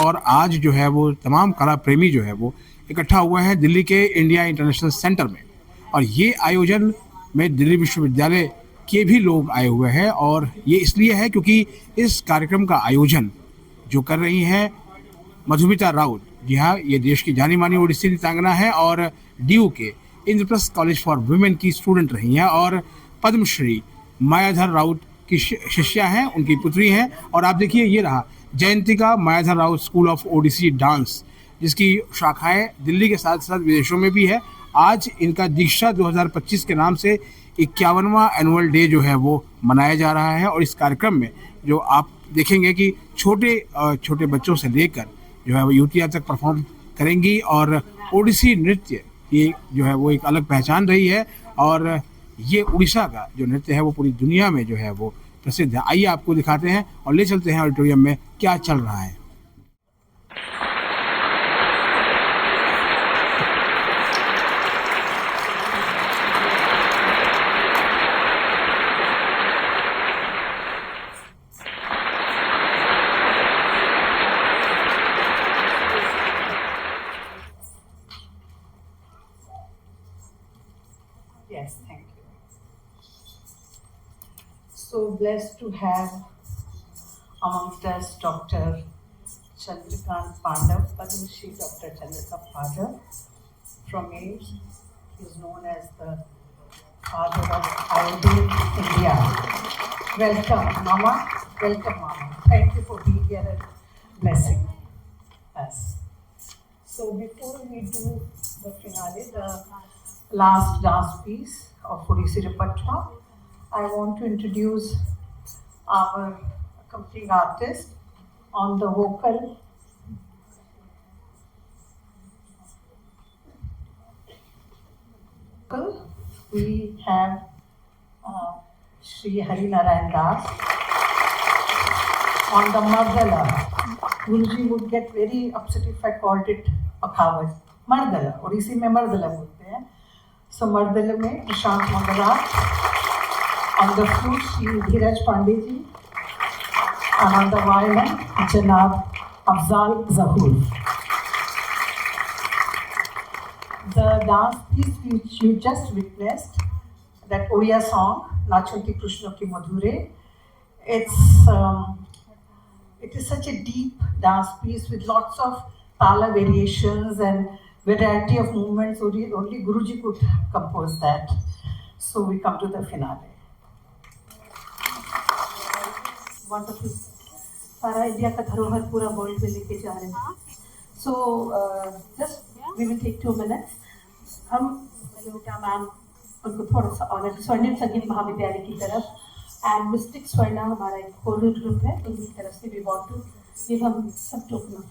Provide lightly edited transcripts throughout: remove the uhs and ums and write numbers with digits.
और आज जो है वो तमाम कला प्रेमी जो है वो इकट्ठा हुआ है दिल्ली के इंडिया इंटरनेशनल सेंटर में। और ये आयोजन में दिल्ली विश्वविद्यालय के भी लोग आए हुए हैं, और ये इसलिए है क्योंकि इस कार्यक्रम का आयोजन जो कर रही हैं मधुमिता राउत। जी हाँ, ये देश की जानी मानी ओडिसी नृत्यांगना है और डीयू के इंद्रप्रस्थ कॉलेज फॉर वुमेन की स्टूडेंट रही हैं, और पद्मश्री मायाधर राउत की शिष्या हैं, उनकी पुत्री हैं। और आप देखिए, ये रहा Jayantika Mayadhar Raut school of Odissi dance, जिसकी शाखाएं दिल्ली के साथ साथ विदेशों में भी है। आज इनका दीक्षा 2025 के नाम से 51वां एनुअल डे जो है वो मनाया जा रहा है। और इस कार्यक्रम में जो आप देखेंगे कि छोटे छोटे बच्चों से लेकर जो है वो युवतियाँ तक परफॉर्म करेंगी। और ओडिसी नृत्य ये जो है वो एक अलग पहचान रही है, और ये उड़ीसा का जो नृत्य है वो पूरी दुनिया में जो है वो प्रसिद्ध है। आइए आपको दिखाते हैं और ले चलते हैं ऑडिटोरियम में क्या चल रहा है। Yes, thank you. So blessed to have amongst us Dr. Chandrakant Pandav, Padma Shri Dr. Chandrakant Pandav from AIDS. He is known as the father of Ayurveda India. Welcome, Mama. Welcome, Mama. Thank you for being here and blessing us. So before we do the finale, the last dance piece of Odissi repertoire, I want to introduce our accompanying artist on the vocal. We have Shri Hari Narayan Das. On the Mardala, Guruji would get very upset if I called it Pakhawat. Mardala, Odissi में Mardala बोलते हैं. So Mardala में Prashant Mangarat, on the flute Shri Dheeraj Pandey ji, and on the violin Janab Afzal Zahoor. The dance piece which you just witnessed, that Oriya song Nachanti Krishna Ki Madhure, it is such a deep dance piece with lots of tala variations and variety of movements. Only Guruji could compose that. So we come to the finale. Wonderful. सारा India का धरोहर पूरा world में लेके जा रहे हैं. So just we will take 2 minutes. हम मल्लिका मैम उनको थोड़ा सा ऑनर स्वर्णिम संगीत महाविद्यालय की तरफ एंड मिस्टिक स्वर्णा हमारा एक कोरल ग्रुप है, उनकी तरफ से भी वांट टू गिव हम सब token.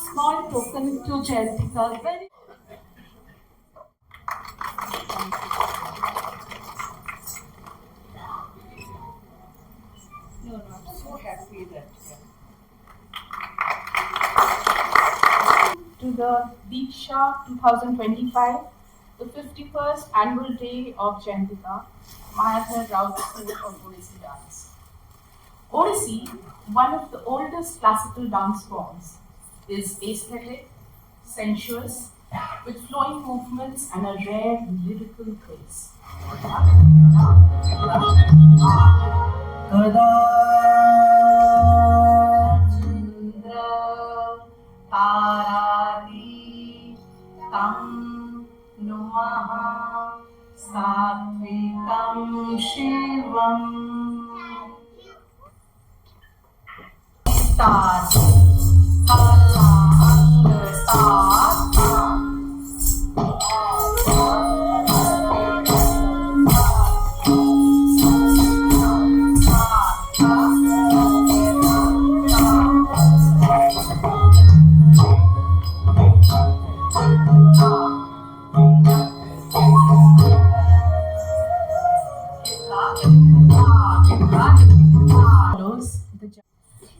Small token to Jayantika. Very no, I'm so happy that to the Diksha 2025, the 51st annual day of Jayantika, Mayadhar Raut School of Odissi Dance. Odissi, one of the oldest classical dance forms, is aesthetic, sensuous, with flowing movements and a rare lyrical grace.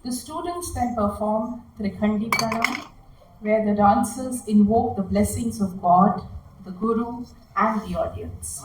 The students then perform Trikhandi Pranam, where the dancers invoke the blessings of God, the Guru, and the audience.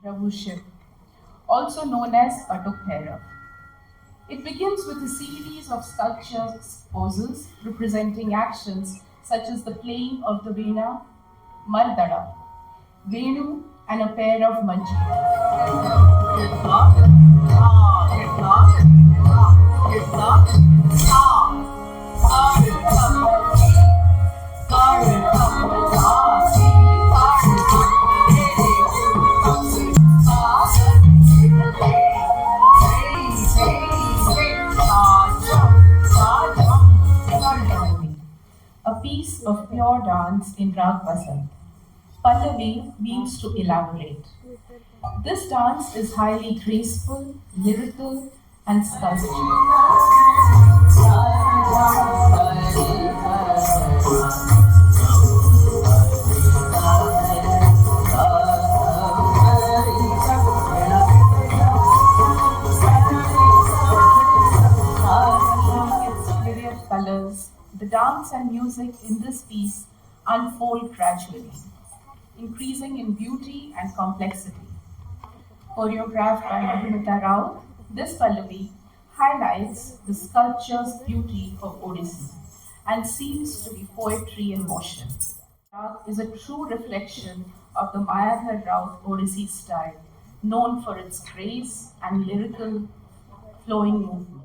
Prabhu Shiv, also known as Patuk Bhairav. It begins with a series of sculptures poses representing actions such as the playing of the Veena, Mardada, Venu, and a pair of manjeera. A piece of pure dance in Rag Basant. Pallavi means to elaborate. This dance is highly graceful, lyrical, and sculptural. Colors, the dance and music in this piece unfold gradually, increasing in beauty and complexity. Choreographed by Madhumita Rao, this Pallavi highlights the sculpture's beauty of Odissi and seems to be poetry in motion. Rag is a true reflection of the Mayadhar Rao Odissi style, known for its grace and lyrical flowing movement.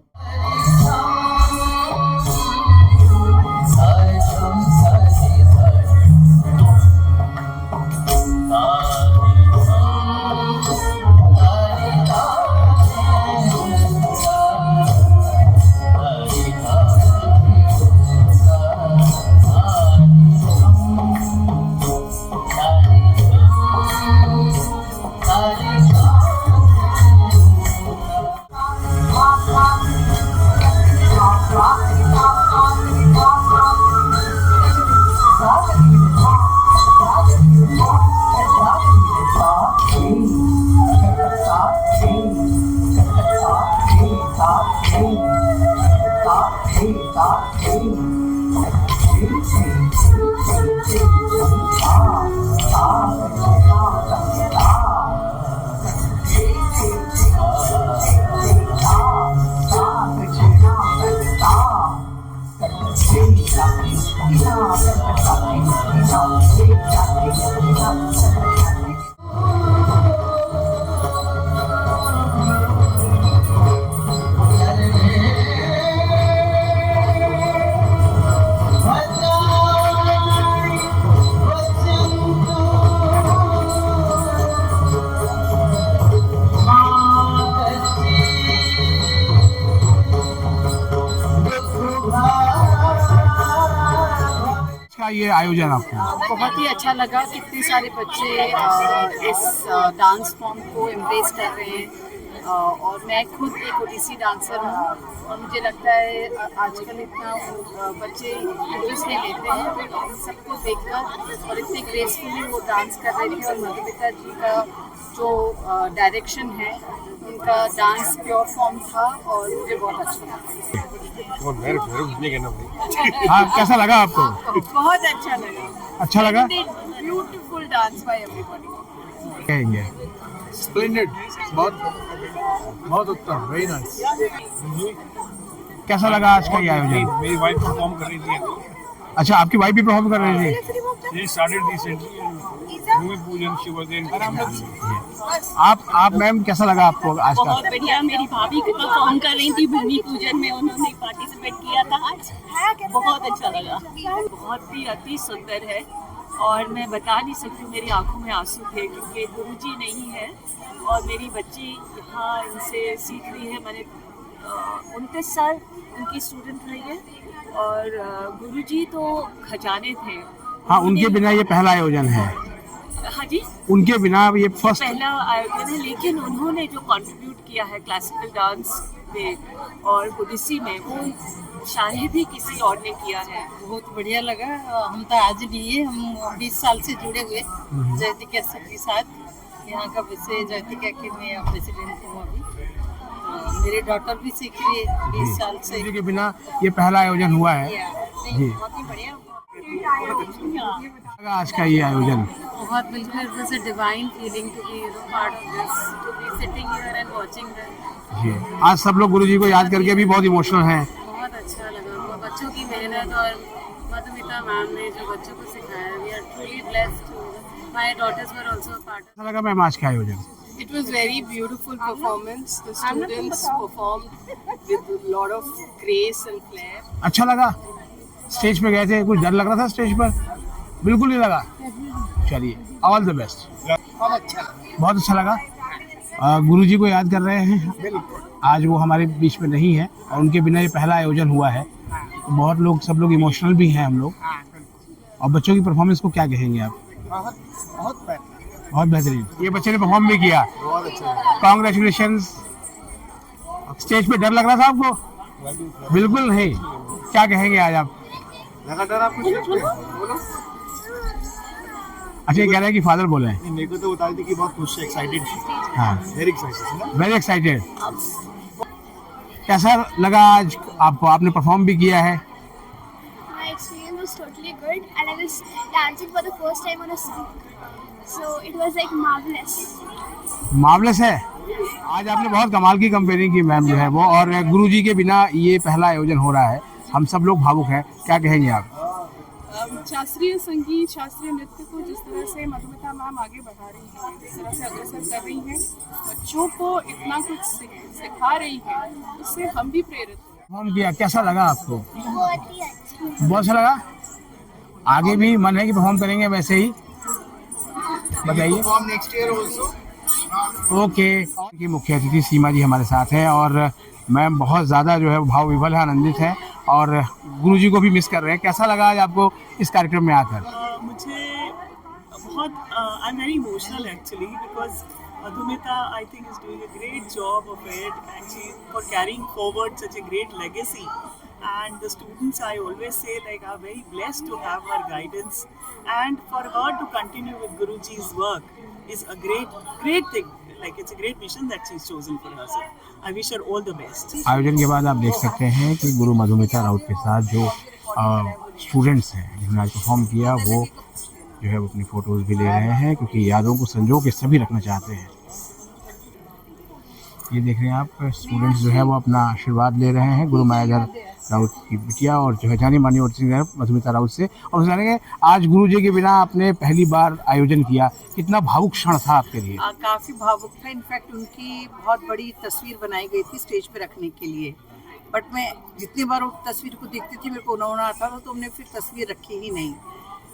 ये आयोजन आपको बहुत ही अच्छा लगा। कितने सारे बच्चे इस डांस फॉर्म को एम्ब्रेस कर रहे हैं और मैं खुद एक ओडिसी डांसर हूँ और मुझे लगता है आजकल इतना बच्चे इंटरेस्ट नहीं लेते हैं इन सबको देखकर और इतने ग्रेसफुली वो डांस कर रहे थे और मधुमिता जी का जो डायरेक्शन है उनका डांस प्योर फॉर्म था और मुझे बहुत अच्छा लगा। हाँ, कैसा लगा आपको? बहुत अच्छा लगा। अच्छा लगा? Beautiful dance by everybody. कहेंगे स्प्लेंडेड, बहुत उत्तम, वेरी नाइस। कैसा लगा आज का ये आयोजन? मेरी वाइफ परफॉर्म कर रही थी। अच्छा, आपकी वाइफ भी परफॉर्म कर रही थी? ये स्टार्टेड रिसेंटली भूमि पूजन शिव दिन। आप मैम कैसा लगा आपको आज का? बहुत बढ़िया। मेरी भाभी को परफॉर्म कर रही थी भूमि पूजन में, उन्होंने पार्टिसिपेट किया था आज। बहुत अच्छा लगा। बहुत ही अति सुंदर है और मैं बता नहीं सकती हूँ, मेरी आंखों में आंसू थे क्योंकि गुरुजी नहीं है और मेरी बच्ची यहाँ इनसे सीख रही है। मैंने 29 साल उनकी स्टूडेंट रही है और गुरुजी तो खजाने थे। हाँ, उनके बिना ये पहला आयोजन है। हाँ जी, उनके बिना ये फर्स्ट पहला आयोजन है, लेकिन उन्होंने जो कंट्रीब्यूट किया है क्लासिकल डांस में और ओडिसी में, वो शायद ही किसी और ने किया है। बहुत बढ़िया लगा। हम तो आज लिए, हम 20 साल से जुड़े हुए जयतिका सर के साथ। यहाँ का वैसे जयतिका के मैं प्रेसिडेंट हूँ अभी। मेरे डॉटर भी सीख रही है 20 साल से। के बिना ये पहला आयोजन हुआ है जी। बहुत ही बढ़िया। आज का ये आयोजन बहुत बिल्कुल, it was a divine feeling to be part of this, to be sitting here and watching this. जी, आज सब लोग गुरुजी को याद करके भी बहुत इमोशनल हैं। बहुत अच्छा लगा। वो बच्चों की मेहनत और मधुमिता मैम ने जो बच्चों को सिखाया, we are truly blessed. My daughters were also part. अच्छा लगा मैम आज का आयोजन? It was very beautiful performance. The students performed with a lot of grace and flair. अच्छा लगा? स्टेज पे गए थे, कुछ डर लग रहा था स्टेज पर? बिल्कुल नहीं लगा। चलिए, ऑल द बेस्ट। बहुत अच्छा लगा। गुरुजी को याद कर रहे हैं। आज वो हमारे बीच में नहीं है और उनके बिना ये पहला आयोजन हुआ है। तो बहुत लोग, सब लोग इमोशनल भी हैं हम लोग। और बच्चों की परफॉर्मेंस को क्या कहेंगे आप? बहुत बेहतरीन। ये बच्चे ने परफॉर्म भी किया, बहुत अच्छा। कॉन्ग्रेचुलेशन। स्टेज पे डर लग रहा था आपको? बिल्कुल नहीं। क्या कहेंगे आज आप? लगातार आपको अच्छा, ये कह रहे हैं कि फादर बोले हैं। मेरे को तो बता दी कि बहुत खुश है, एक्साइटेड। हाँ, वेरी एक्साइटेड। Very excited. कैसा लगा आज आपको? आपने परफॉर्म भी किया है। My experience was totally good and I was dancing for the first time on a song. So it was like marvelous. Marvellous है। आज आपने बहुत कमाल की कंपेयरिंग की मैम जो है वो, और गुरुजी के बिना ये पहला आयोजन हो रहा है। हम सब लोग भावुक हैं। क्या कहेंगे आप? शास्त्रीय संगीत, शास्त्रीय नृत्य को जिस तरह से मधुमिता मैम आगे बढ़ा रही हैं, जिस तरह से अग्रसर कर रही हैं, बच्चों को इतना कुछ सिखा रही हैं, उससे हम भी प्रेरित हैं। परफॉर्म किया, कैसा लगा आपको? बहुत ही अच्छा। बहुत अच्छा लगा। आगे भी मन है कि परफॉर्म करेंगे वैसे ही? बताइए। Next year also. ओके। की मुख्य अतिथि सीमा जी हमारे साथ हैं और मैम बहुत ज़्यादा जो है भाव विभल है, आनंदित है और गुरुजी को भी मिस कर रहे हैं। कैसा लगा आज आपको इस कार्यक्रम में आकर? मुझे बहुत I am very emotional actually because Madhumita I think is doing a great job of it and she for carrying forward such a great legacy, and the students I always say like are very blessed to have her guidance, and for her to continue with Guruji's work is a great thing. Like it's a great mission that she's chosen for herself. I wish her all the best. आयोजन के बाद आप देख सकते हैं कि गुरु मधुमिता राउत के साथ जो स्टूडेंट्स हैं जिन्होंने आज परफॉर्म किया, वो जो है वो अपनी फ़ोटोज़ भी ले रहे हैं क्योंकि यादों को संजो के सभी रखना चाहते हैं। ये देख रहे हैं आप, स्टूडेंट्स जो है वो अपना आशीर्वाद ले रहे हैं गुरु मायाधर राउत की बिटिया और जो है जानी मानी और मधुमिता राउत से। और जानेंगे आज गुरु जी के बिना आपने पहली बार आयोजन किया, कितना भावुक क्षण था आपके लिए? काफ़ी भावुक था। इनफैक्ट उनकी बहुत बड़ी तस्वीर बनाई गई थी स्टेज पे रखने के लिए, बट मैं जितनी बार उस तस्वीर को देखती थी मेरे को उन्होंने आता था, तो हमने फिर तस्वीर रखी ही नहीं,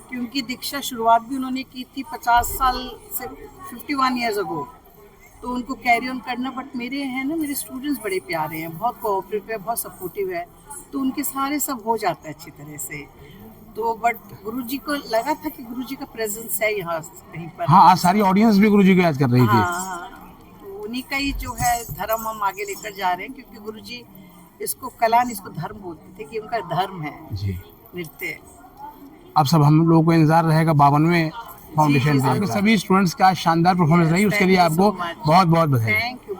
क्योंकि दीक्षा शुरुआत भी उन्होंने की थी 50 साल से 51 ईयर्स अगो, तो उनको कैरी ऑन करना। बट मेरे हैं ना, मेरे स्टूडेंट्स बड़े प्यारे हैं, बहुत कोऑपरेटिव है, बहुत सपोर्टिव है, तो उनके सारे सब हो जाता है अच्छी तरह से। तो बट गुरुजी को लगा था कि गुरुजी का प्रेजेंस है यहाँ कहीं पर। हाँ, आज सारी ऑडियंस भी गुरुजी को याद कर रही थी। हाँ, तो उन्हीं का ही जो है धर्म हम आगे लेकर जा रहे हैं, क्योंकि गुरुजी इसको कला नहीं, इसको धर्म बोलते थे कि उनका धर्म है जी नृत्य। अब सब हम लोगों को इंतजार रहेगा 52वें फाउंडेशन डे। सभी स्टूडेंट्स का शानदार परफॉर्मेंस रही, उसके लिए आपको बहुत बहुत बधाई। Thank you.